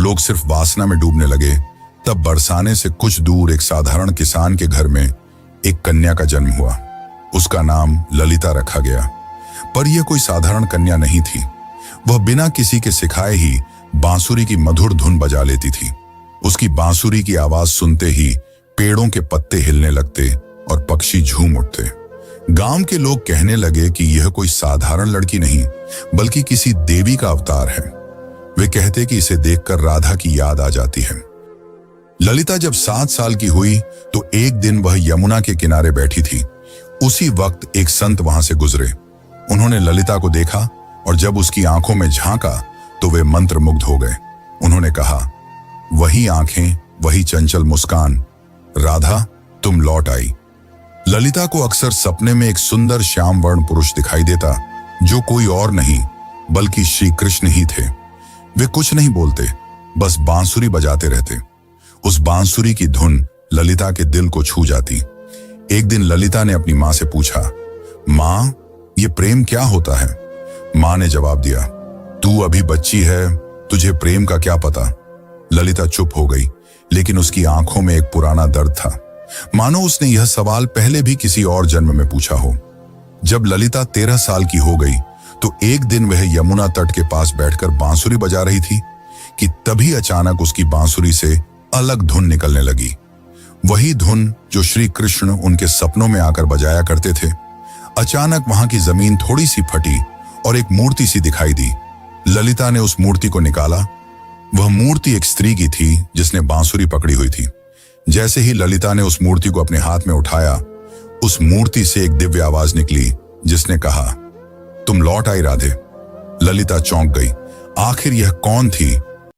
लोग सिर्फ वासना में डूबने लगे, तब बरसाने से कुछ दूर एक साधारण किसान के घर में एक कन्या का जन्म हुआ। उसका नाम ललिता रखा गया। पर यह कोई साधारण कन्या नहीं थी। वह बिना किसी के सिखाए ही बांसुरी की मधुर धुन बजा लेती थी। उसकी बांसुरी की आवाज सुनते ही पेड़ों के पत्ते हिलने लगते और पक्षी झूम उठते। गांव के लोग कहने लगे कि यह कोई साधारण लड़की नहीं, बल्कि किसी देवी का अवतार है। वे कहते कि इसे देखकर राधा की याद आ जाती है। ललिता जब 7 साल की हुई तो एक दिन वह यमुना के किनारे बैठी थी। उसी वक्त एक संत वहां से गुजरे। उन्होंने ललिता को देखा और जब उसकी आंखों में झांका तो वे मंत्रमुग्ध हो गए। उन्होंने कहा, वही आंखें, वही चंचल मुस्कान, राधा तुम लौट आई। ललिता को अक्सर सपने में एक सुंदर श्याम वर्ण पुरुष दिखाई देता, जो कोई और नहीं बल्कि श्री कृष्ण ही थे। वे कुछ नहीं बोलते, बस बांसुरी बजाते रहते। उस बांसुरी की धुन ललिता के दिल को छू जाती। एक दिन ललिता ने अपनी मां से पूछा, मां, ये प्रेम क्या होता है? मां ने जवाब दिया, तू अभी बच्ची है, तुझे प्रेम का क्या पता। ललिता चुप हो गई, लेकिन उसकी आंखों में एक पुराना दर्द था, मानो उसने यह सवाल पहले भी किसी और जन्म में पूछा हो। जब ललिता 13 साल की हो गई तो एक दिन वह यमुना तट के पास बैठकर बांसुरी बजा रही थी कि तभी अचानक उसकी बांसुरी से अलग धुन निकलने लगी। वही धुन जो श्री कृष्ण उनके सपनों में आकर बजाया करते थे। अचानक वहां की जमीन थोड़ी सी फटी और एक मूर्ति सी दिखाई दी। ललिता ने उस मूर्ति को निकाला। वह मूर्ति एक स्त्री की थी जिसने बांसुरी पकड़ी हुई थी। जैसे ही ललिता ने उस मूर्ति को अपने हाथ में उठाया, उस मूर्ति से एक दिव्य आवाज निकली जिसने कहा, तुम लौट आई राधे। ललिता चौंक गई। आखिर यह कौन थी